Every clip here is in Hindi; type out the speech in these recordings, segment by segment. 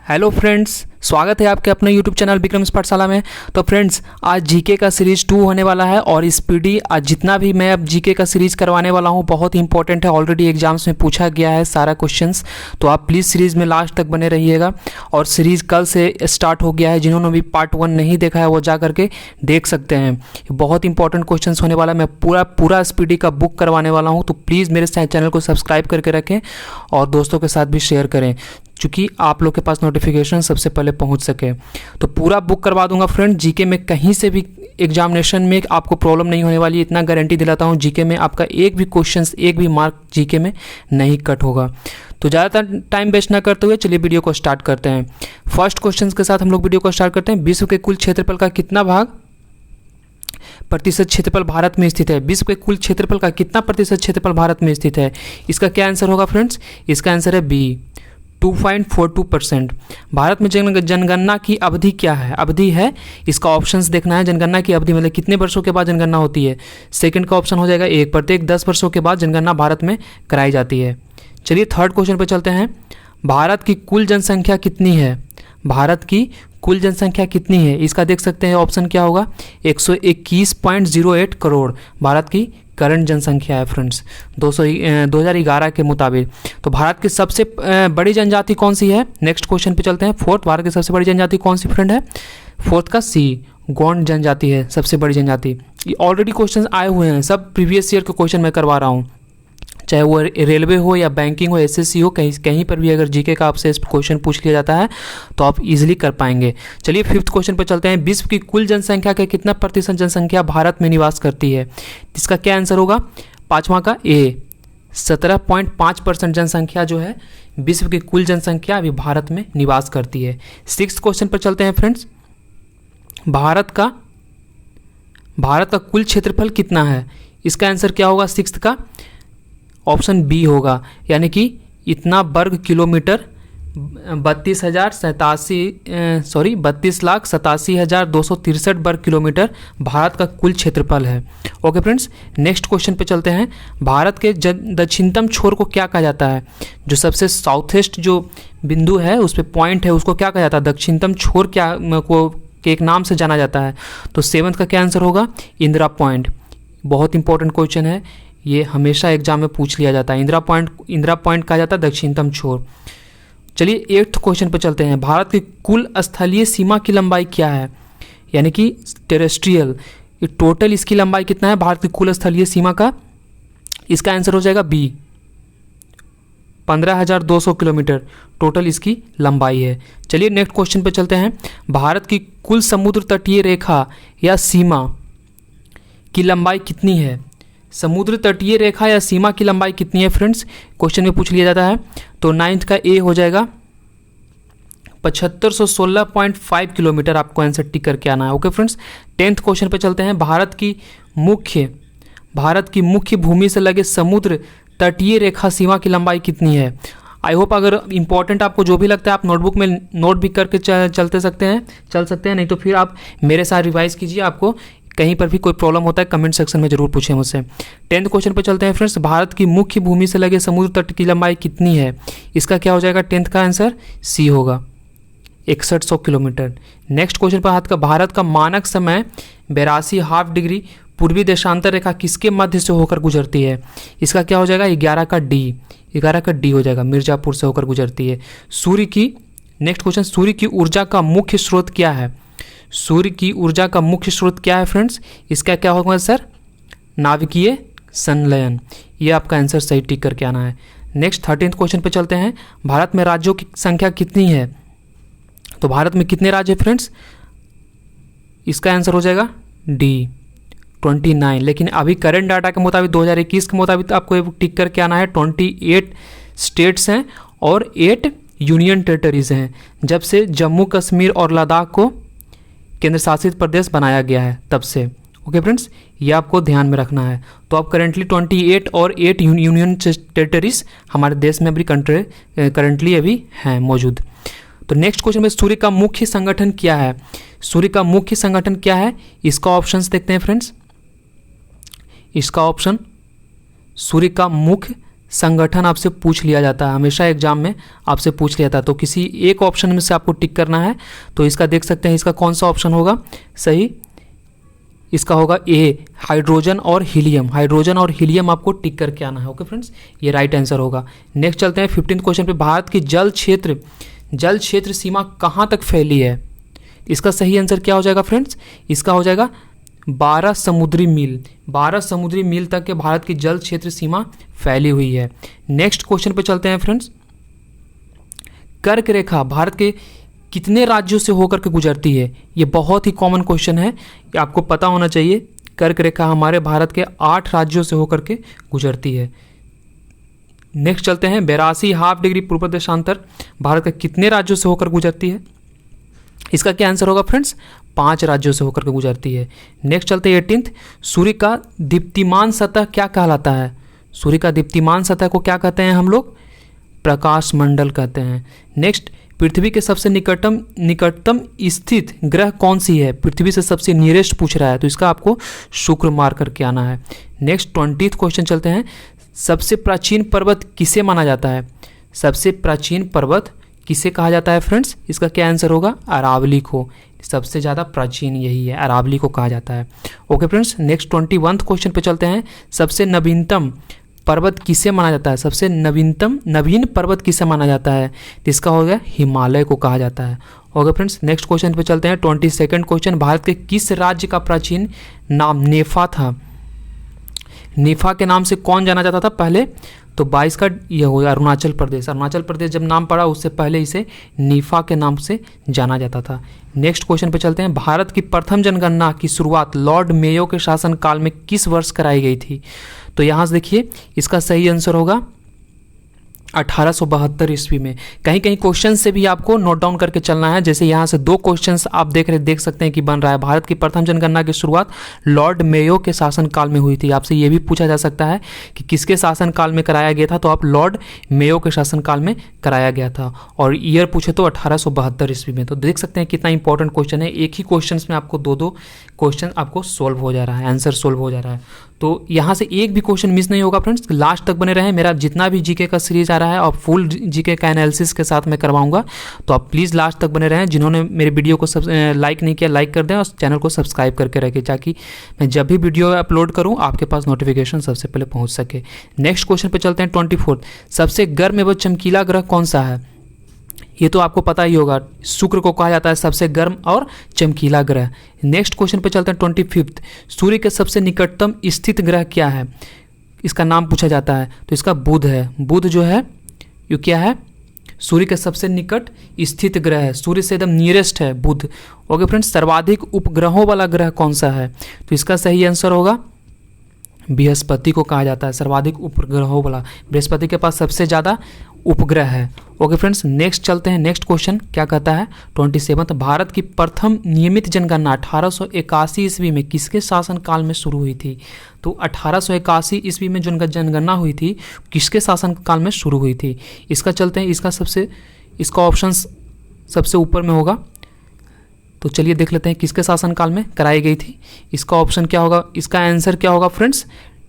हेलो फ्रेंड्स, स्वागत है आपके अपने यूट्यूब चैनल विक्रम पाठशाला में। तो फ्रेंड्स, आज जीके का सीरीज़ 2 होने वाला है और स्पीडी आज जितना भी मैं अब जीके का सीरीज़ करवाने वाला हूँ बहुत ही इंपॉर्टेंट है। ऑलरेडी एग्जाम्स में पूछा गया है सारा क्वेश्चंस, तो आप प्लीज़ सीरीज़ में लास्ट तक बने रहिएगा। और सीरीज़ कल से स्टार्ट हो गया है, जिन्होंने भी पार्ट 1 नहीं देखा है वो जा करके देख सकते हैं। बहुत इंपॉर्टेंट क्वेश्चन होने वाला है। मैं पूरा स्पीडी का बुक करवाने वाला हूँ, तो प्लीज़ मेरे चैनल को सब्सक्राइब करके रखें और दोस्तों के साथ भी शेयर करें, चूँकि आप लोग के पास नोटिफिकेशन सबसे पहले पहुंच सके। तो पूरा बुक करवा दूंगा फ्रेंड। जीके में कहीं से भी एग्जामिनेशन में आपको प्रॉब्लम नहीं होने वाली, इतना गारंटी दिलाता हूं। जीके में आपका एक भी क्वेश्चंस, एक भी मार्क जीके में नहीं कट होगा। तो ज़्यादातर टाइम वेस्ट ना करते हुए चलिए वीडियो को स्टार्ट करते हैं। फर्स्ट क्वेश्चन के साथ हम लोग वीडियो को स्टार्ट करते हैं। विश्व के कुल क्षेत्रफल का कितना प्रतिशत क्षेत्रफल भारत में स्थित है? विश्व के कुल क्षेत्रफल का कितना प्रतिशत क्षेत्रफल भारत में स्थित है? इसका क्या आंसर होगा फ्रेंड्स? इसका आंसर है बी, 2.42%। भारत में जनगणना की अवधि क्या है? अवधि है, इसका ऑप्शंस देखना है। जनगणना की अवधि मतलब कितने वर्षों के बाद जनगणना होती है? सेकंड का ऑप्शन हो जाएगा 1, प्रत्येक 10 वर्षों के बाद जनगणना भारत में कराई जाती है। चलिए थर्ड क्वेश्चन पर चलते हैं। भारत की कुल जनसंख्या कितनी है? भारत की कुल जनसंख्या कितनी है? इसका देख सकते हैं ऑप्शन क्या होगा, 121.08 करोड़ भारत की करंट जनसंख्या है फ्रेंड्स 2011 के मुताबिक। तो भारत की सबसे बड़ी जनजाति कौन सी है? नेक्स्ट क्वेश्चन पे चलते हैं। फोर्थ, भारत की सबसे बड़ी जनजाति कौन सी फ्रेंड है? फोर्थ का सी, गौंड जनजाति है सबसे बड़ी जनजाति। ये ऑलरेडी क्वेश्चन आए हुए हैं, सब प्रीवियस ईयर के क्वेश्चन मैं करवा रहा हूँ, चाहे वो रेलवे हो या बैंकिंग हो, एसएससी हो, कहीं पर भी अगर जीके का आपसे क्वेश्चन पूछ लिया जाता है तो आप इजीली कर पाएंगे। चलिए फिफ्थ क्वेश्चन पर चलते हैं। विश्व की कुल जनसंख्या का कितना प्रतिशत जनसंख्या भारत में निवास करती है? इसका क्या आंसर होगा? पाँचवा का ए, 17.5% जनसंख्या जो है विश्व की कुल जनसंख्या अभी भारत में निवास करती है। सिक्स्थ क्वेश्चन पर चलते हैं फ्रेंड्स। भारत का कुल क्षेत्रफल कितना है? इसका आंसर क्या होगा सिक्स्थ का? ऑप्शन बी होगा, यानी कि इतना वर्ग किलोमीटर 32,87,263 वर्ग किलोमीटर भारत का कुल क्षेत्रफल है। ओके फ्रेंड्स, नेक्स्ट क्वेश्चन पे चलते हैं। भारत के दक्षिणतम छोर को क्या कहा जाता है? जो सबसे साउथेस्ट जो बिंदु है उस पर पॉइंट है, उसको क्या कहा जाता है? दक्षिणतम छोर क्या को के एक नाम से जाना जाता है? तो सेवंथ का क्या आंसर होगा? इंदिरा पॉइंट। बहुत इंपॉर्टेंट क्वेश्चन है, ये हमेशा एग्जाम में पूछ लिया जाता है। इंदिरा पॉइंट कहा जाता है दक्षिणतम छोर। चलिए एट्थ क्वेश्चन पर चलते हैं। भारत की कुल स्थलीय सीमा की लंबाई क्या है? यानी कि टेरेस्ट्रियल, टोटल इसकी लंबाई कितना है भारत की कुल स्थलीय सीमा का? इसका आंसर हो जाएगा बी, 15,200 किलोमीटर टोटल इसकी लंबाई है। चलिए नेक्स्ट क्वेश्चन पर चलते हैं। भारत की कुल समुद्र तटीय रेखा या सीमा की लंबाई कितनी है? समुद्र तटीय रेखा या सीमा की लंबाई कितनी है फ्रेंड्स? क्वेश्चन में पूछ लिया जाता है। तो नाइन्थ का ए हो जाएगा 7516.5 किलोमीटर, आपको आंसर टिक करके आना है। ओके फ्रेंड्स, टेंथ क्वेश्चन पे चलते हैं। भारत की मुख्य भूमि से लगे समुद्र तटीय रेखा सीमा की लंबाई कितनी है? आई होप अगर इंपॉर्टेंट आपको जो भी लगता है आप नोटबुक में नोट भी करके चल सकते हैं, नहीं तो फिर आप मेरे साथ रिवाइज कीजिए। आपको कहीं पर भी कोई प्रॉब्लम होता है कमेंट सेक्शन में जरूर पूछें मुझसे। टेंथ क्वेश्चन पे चलते हैं फ्रेंड्स। भारत की मुख्य भूमि से लगे समुद्र तट की लंबाई कितनी है? इसका क्या हो जाएगा? टेंथ का आंसर सी होगा, 6100 किलोमीटर। नेक्स्ट क्वेश्चन पर भारत का मानक समय 82 डिग्री पूर्वी देशांतर रेखा किसके मध्य से होकर गुजरती है? इसका क्या हो जाएगा? 11 का डी हो जाएगा, मिर्जापुर से होकर गुजरती है। नेक्स्ट क्वेश्चन, सूर्य की ऊर्जा का मुख्य स्रोत क्या है? सूर्य की ऊर्जा का मुख्य स्रोत क्या है फ्रेंड्स? इसका क्या होगा सर? नाभिकीय संलयन। ये आपका आंसर सही टिक करके आना है। नेक्स्ट 13th क्वेश्चन पे चलते हैं। भारत में राज्यों की संख्या कितनी है? तो भारत में कितने राज्य है फ्रेंड्स? इसका आंसर हो जाएगा डी, 29। लेकिन अभी करंट डाटा के मुताबिक 2021 के मुताबिक आपको टिक करके आना है। 28 स्टेट्स हैं और 8 यूनियन टेरिटरीज हैं, जब से जम्मू कश्मीर और लद्दाख को केंद्र शासित प्रदेश बनाया गया है तब से। ओके फ्रेंड्स, ये आपको ध्यान में रखना है। तो अब करेंटली 28 और 8 यूनियन टेरिटरीज हमारे देश में अभी करंटली अभी हैं मौजूद। तो नेक्स्ट क्वेश्चन में सूर्य का मुख्य संगठन क्या है? सूर्य का मुख्य संगठन क्या है? इसका ऑप्शंस देखते हैं फ्रेंड्स। इसका ऑप्शन सूर्य का मुख्य संगठन आपसे पूछ लिया जाता है, हमेशा एग्जाम में आपसे पूछ लिया जाता है। तो किसी एक ऑप्शन में से आपको टिक करना है। तो इसका देख सकते हैं, इसका कौन सा ऑप्शन होगा सही, इसका होगा ए, हाइड्रोजन और हीलियम। हाइड्रोजन और हीलियम आपको टिक करके आना है। ओके फ्रेंड्स, ये राइट आंसर होगा। नेक्स्ट चलते हैं 15th क्वेश्चन पे। भारत की जल क्षेत्र सीमा कहाँ तक फैली है? इसका सही आंसर क्या हो जाएगा फ्रेंड्स? इसका हो जाएगा 12 समुद्री मील। 12 समुद्री मील तक के भारत की जल क्षेत्र सीमा फैली हुई है। नेक्स्ट क्वेश्चन पे चलते हैं फ्रेंड्स। कर्क रेखा भारत के कितने राज्यों से होकर के गुजरती है? ये बहुत ही कॉमन क्वेश्चन है, ये आपको पता होना चाहिए। कर्क रेखा हमारे भारत के 8 राज्यों से होकर के गुजरती है। नेक्स्ट चलते हैं 82 हाफ डिग्री पूर्व देशांतर भारत के कितने राज्यों से होकर गुजरती है? इसका क्या आंसर होगा फ्रेंड्स? 5 राज्यों से होकर के गुजरती है। नेक्स्ट चलते हैं 18th। सूर्य का दीप्तिमान सतह क्या कहलाता है? सूर्य का दीप्तिमान सतह को क्या कहते हैं हम लोग? प्रकाश मंडल कहते हैं। नेक्स्ट, पृथ्वी के सबसे निकटतम स्थित ग्रह कौन सी है? पृथ्वी से सबसे नियरेस्ट पूछ रहा है, तो इसका आपको शुक्र मार करके आना है। नेक्स्ट 20th क्वेश्चन चलते हैं। सबसे प्राचीन पर्वत किसे माना जाता है? सबसे प्राचीन पर्वत किसे कहा जाता है फ्रेंड्स? इसका क्या आंसर होगा? अरावली को। सबसे ज़्यादा प्राचीन यही है, अरावली को कहा जाता है। Okay friends, next 21th question पे चलते हैं। सबसे नवीनतम पर्वत किसे माना जाता है? सबसे नवीन पर्वत किसे माना जाता है? तो इसका हो गया हिमालय को कहा जाता है। ओके फ्रेंड्स, नेक्स्ट क्वेश्चन पे चलते हैं। 22nd question. भारत के किस राज्य का प्राचीन नाम नेफा था? नेफा के नाम से कौन जाना जाता था पहले? तो 22 का यह हो गया अरुणाचल प्रदेश। अरुणाचल प्रदेश जब नाम पड़ा उससे पहले इसे नीफा के नाम से जाना जाता था। नेक्स्ट क्वेश्चन पे चलते हैं। भारत की प्रथम जनगणना की शुरुआत लॉर्ड मेयो के शासनकाल में किस वर्ष कराई गई थी? तो यहाँ से देखिए, इसका सही आंसर होगा 1872 ईस्वी में। कहीं कहीं क्वेश्चन से भी आपको नोट डाउन करके चलना है। जैसे यहाँ से 2 क्वेश्चंस आप देख सकते हैं कि बन रहा है। भारत की प्रथम जनगणना की शुरुआत लॉर्ड मेयो के शासनकाल में हुई थी। आपसे ये भी पूछा जा सकता है कि किसके शासनकाल में कराया गया था, तो आप लॉर्ड मेयो के शासनकाल में कराया गया था। और ईयर पूछे तो 1872 ईस्वी में। तो देख सकते हैं कितना इंपॉर्टेंट क्वेश्चन है। एक ही क्वेश्चन में आपको 2 क्वेश्चन आपको सोल्व हो जा रहा है, आंसर सोल्व हो जा रहा है। तो यहाँ से एक भी क्वेश्चन मिस नहीं होगा फ्रेंड्स। लास्ट तक बने रहें। मेरा जितना भी जीके का सीरीज आ रहा है और फुल जीके का एनालिसिस के साथ मैं करवाऊंगा, तो आप प्लीज़ लास्ट तक बने रहें। जिन्होंने मेरे वीडियो को लाइक नहीं किया, लाइक कर दें और चैनल को सब्सक्राइब करके रखें, ताकि मैं जब भी वीडियो अपलोड करूँ आपके पास नोटिफिकेशन सबसे पहले पहुँच सके। नेक्स्ट क्वेश्चन पर चलते हैं 24th। सबसे गर्म एवं चमकीला ग्रह कौन सा है? ये तो आपको पता ही होगा, शुक्र को कहा जाता है सबसे गर्म और चमकीला ग्रह। नेक्स्ट क्वेश्चन पे चलते हैं 25th। सूर्य के सबसे निकटतम स्थित ग्रह क्या है? इसका नाम पूछा जाता है, तो इसका बुध है। बुध जो है ये क्या है? सूर्य के सबसे निकट स्थित ग्रह है, सूर्य से एकदम नियरेस्ट है बुध। ओके फ्रेंड्स, सर्वाधिक उपग्रहों वाला ग्रह कौन सा है? तो इसका सही आंसर होगा बृहस्पति को कहा जाता है सर्वाधिक उपग्रहों वाला। बृहस्पति के पास सबसे ज़्यादा उपग्रह है। ओके फ्रेंड्स, नेक्स्ट चलते हैं। नेक्स्ट क्वेश्चन क्या कहता है 27th। भारत की प्रथम नियमित जनगणना 1881 ईस्वी में किसके शासनकाल में शुरू हुई थी? तो 1881 ईस्वी में जो जनगणना हुई थी किसके शासनकाल में शुरू हुई थी? इसका चलते हैं, इसका ऑप्शन सबसे ऊपर में होगा। तो चलिए देख लेते हैं किसके शासनकाल में कराई गई थी। इसका ऑप्शन क्या होगा? इसका आंसर क्या होगा फ्रेंड्स?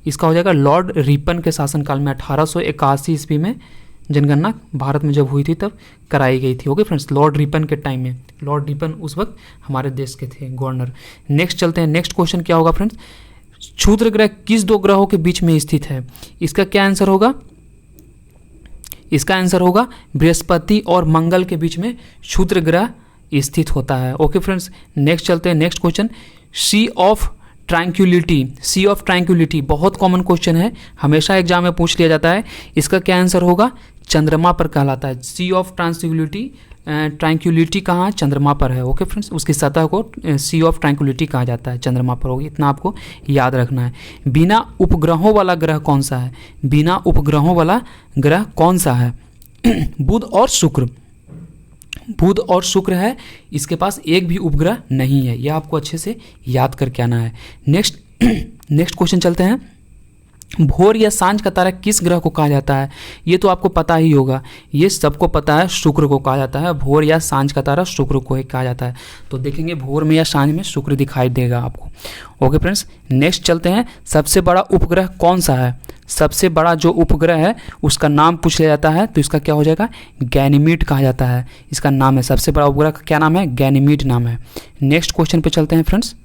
इसका हो जाएगा लॉर्ड रिपन के शासनकाल में। 1881 ईस्वी में जनगणना भारत में जब हुई थी तब कराई गई थी। ओके फ्रेंड्स, लॉर्ड रिपन के टाइम में। लॉर्ड रिपन उस वक्त हमारे देश के थे गवर्नर। नेक्स्ट चलते हैं। नेक्स्ट क्वेश्चन क्या होगा फ्रेंड्स? क्षुद्र ग्रह किस 2 ग्रहों के बीच में स्थित है? इसका क्या आंसर होगा? इसका आंसर होगा बृहस्पति और मंगल के बीच में क्षुद्र ग्रह स्थित होता है। ओके फ्रेंड्स, नेक्स्ट चलते हैं। Next question, sea of tranquillity बहुत कॉमन क्वेश्चन है, हमेशा एग्जाम में पूछ लिया जाता है। इसका क्या आंसर होगा? चंद्रमा पर कहलाता है। सी ऑफ ट्रैंक्विलिटी कहाँ? चंद्रमा पर है। ओके फ्रेंड्स, उसकी सतह को सी ऑफ ट्रैंक्विलिटी कहा जाता है, चंद्रमा पर होगी, इतना आपको याद रखना है। बिना उपग्रहों वाला ग्रह कौन सा है? बिना उपग्रहों वाला ग्रह कौन सा है? बुध और शुक्र है, इसके पास एक भी उपग्रह नहीं है। यह आपको अच्छे से याद करके आना है। नेक्स्ट क्वेश्चन चलते हैं। भोर या सांझ का तारा किस ग्रह को कहा जाता है? ये तो आपको पता ही होगा, ये सबको पता है, शुक्र को कहा जाता है। भोर या सांझ का तारा शुक्र को ही कहा जाता है। तो देखेंगे भोर में या सांझ में शुक्र दिखाई देगा आपको। ओके फ्रेंड्स, नेक्स्ट चलते हैं। सबसे बड़ा उपग्रह कौन सा है? सबसे बड़ा जो उपग्रह है उसका नाम पूछ लिया जाता है, तो इसका क्या हो जाएगा? गैनीमीड कहा जाता है, इसका नाम है। सबसे बड़ा उपग्रह का क्या नाम है? गैनीमीड नाम है। नेक्स्ट क्वेश्चन पे चलते हैं फ्रेंड्स।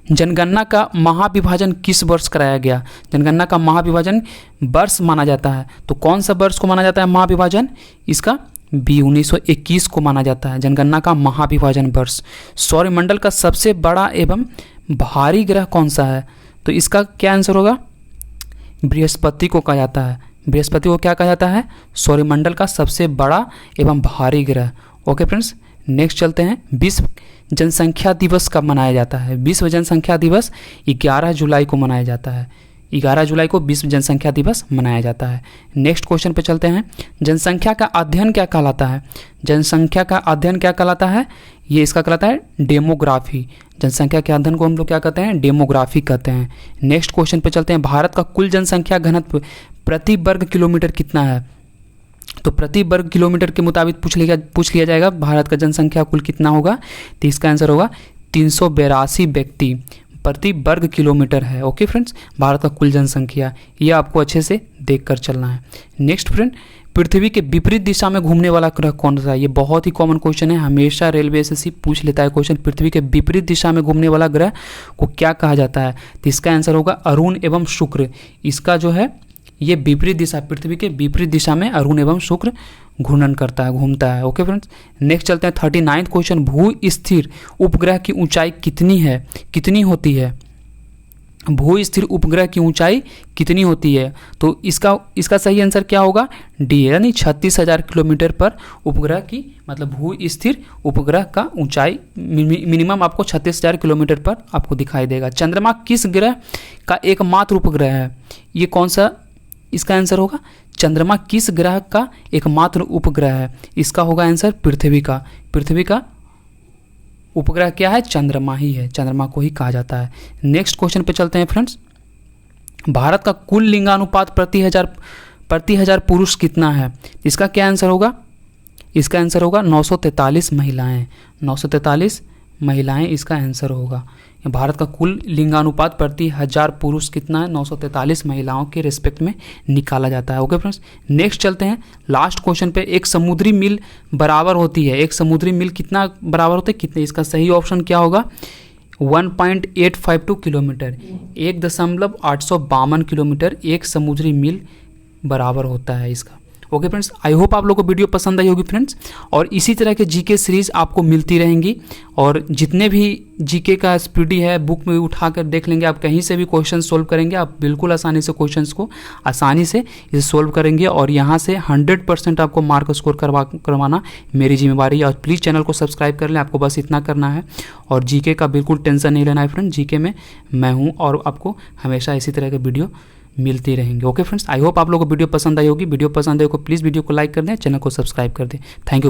जनगणना का महाविभाजन किस वर्ष कराया गया? जनगणना का महाविभाजन वर्ष माना जाता है, तो कौन सा वर्ष को माना जाता है महाविभाजन? इसका 1921 को माना जाता है जनगणना का महाविभाजन वर्ष। सौरमंडल का सबसे बड़ा एवं भारी ग्रह कौन सा है? तो इसका क्या आंसर होगा? बृहस्पति को कहा जाता है। बृहस्पति को क्या कहा जाता है? सौरमंडल का सबसे बड़ा एवं भारी ग्रह। ओके फ्रेंड्स, नेक्स्ट चलते हैं। विश्व जनसंख्या दिवस कब मनाया जाता है? विश्व जनसंख्या दिवस 11 जुलाई को मनाया जाता है। 11 जुलाई को विश्व जनसंख्या दिवस मनाया जाता है। नेक्स्ट क्वेश्चन पे चलते हैं। जनसंख्या का अध्ययन क्या कहलाता है? जनसंख्या का अध्ययन क्या कहलाता है? ये इसका कहलाता है डेमोग्राफी। जनसंख्या के अध्ययन को हम लोग क्या कहते हैं? डेमोग्राफी कहते हैं। नेक्स्ट क्वेश्चन पे चलते हैं। भारत का कुल जनसंख्या घनत्व प्रति वर्ग किलोमीटर कितना है? तो प्रति वर्ग किलोमीटर के मुताबिक पूछ लिया जाएगा भारत का जनसंख्या कुल कितना होगा, तो इसका आंसर होगा 382 व्यक्ति प्रति वर्ग किलोमीटर है। ओके फ्रेंड्स, भारत का कुल जनसंख्या, ये आपको अच्छे से देख कर चलना है। नेक्स्ट फ्रेंड, पृथ्वी के विपरीत दिशा में घूमने वाला ग्रह कौन सा है? ये बहुत ही कॉमन क्वेश्चन है, हमेशा रेलवे एसएससी पूछ लेता है क्वेश्चन। पृथ्वी के विपरीत दिशा में घूमने वाला ग्रह को क्या कहा जाता है? तो इसका आंसर होगा अरुण एवं शुक्र। इसका जो है ये विपरीत दिशा, पृथ्वी के विपरीत दिशा में अरुण एवं शुक्र घूर्णन करता है, घूमता है। ओके फ्रेंड्स, नेक्स्ट चलते हैं 39वां क्वेश्चन। भू स्थिर उपग्रह की ऊंचाई कितनी है, कितनी होती है? भू स्थिर उपग्रह की ऊंचाई कितनी होती है? तो इसका सही आंसर क्या होगा? डी, यानी 36,000 किलोमीटर पर उपग्रह की, मतलब भू स्थिर उपग्रह का ऊंचाई मिनिमम आपको 36,000 किलोमीटर पर आपको दिखाई देगा। चंद्रमा किस ग्रह का एकमात्र उपग्रह है? ये कौन सा इसका आंसर होगा? चंद्रमा किस ग्रह का एकमात्र उपग्रह है? इसका होगा आंसर पृथ्वी का। पृथ्वी का उपग्रह क्या है? चंद्रमा ही है, चंद्रमा को ही कहा जाता है। नेक्स्ट क्वेश्चन पे चलते हैं फ्रेंड्स। भारत का कुल लिंगानुपात प्रति हजार पुरुष कितना है? इसका क्या आंसर होगा? इसका आंसर होगा 943 महिलाएं। 943 महिलाएं इसका आंसर होगा। भारत का कुल लिंगानुपात प्रति 1000 पुरुष कितना है? 943 महिलाओं के रिस्पेक्ट में निकाला जाता है। ओके फ्रेंड्स, नेक्स्ट चलते हैं लास्ट क्वेश्चन पे। एक समुद्री मील बराबर होती है, एक समुद्री मील कितना बराबर होते हैं, कितने? इसका सही ऑप्शन क्या होगा? 1.852 किलोमीटर, 1.852 किलोमीटर एक समुद्री मील बराबर होता है इसका। ओके फ्रेंड्स, आई होप आप लोगों को वीडियो पसंद आई होगी फ्रेंड्स, और इसी तरह के जीके सीरीज आपको मिलती रहेंगी। और जितने भी जीके का स्पीडी है बुक में उठा कर देख लेंगे, आप कहीं से भी क्वेश्चन सोल्व करेंगे, आप बिल्कुल आसानी से क्वेश्चंस को आसानी से इसे सोल्व करेंगे, और यहाँ से 100% आपको मार्क स्कोर करवाना मेरी जिम्मेवारी है। और प्लीज़ चैनल को सब्सक्राइब कर लें, आपको बस इतना करना है। और जीके का बिल्कुल टेंशन नहीं लेना है फ्रेंड, जीके में मैं हूँ और आपको हमेशा इसी तरह के वीडियो मिलती रहेंगे। ओके फ्रेंड्स, आई होप आप लोगों को वीडियो पसंद आई होगी। वीडियो पसंद आई हो तो प्लीज़ वीडियो को लाइक कर दें, चैनल को सब्सक्राइब कर दें। Thank you.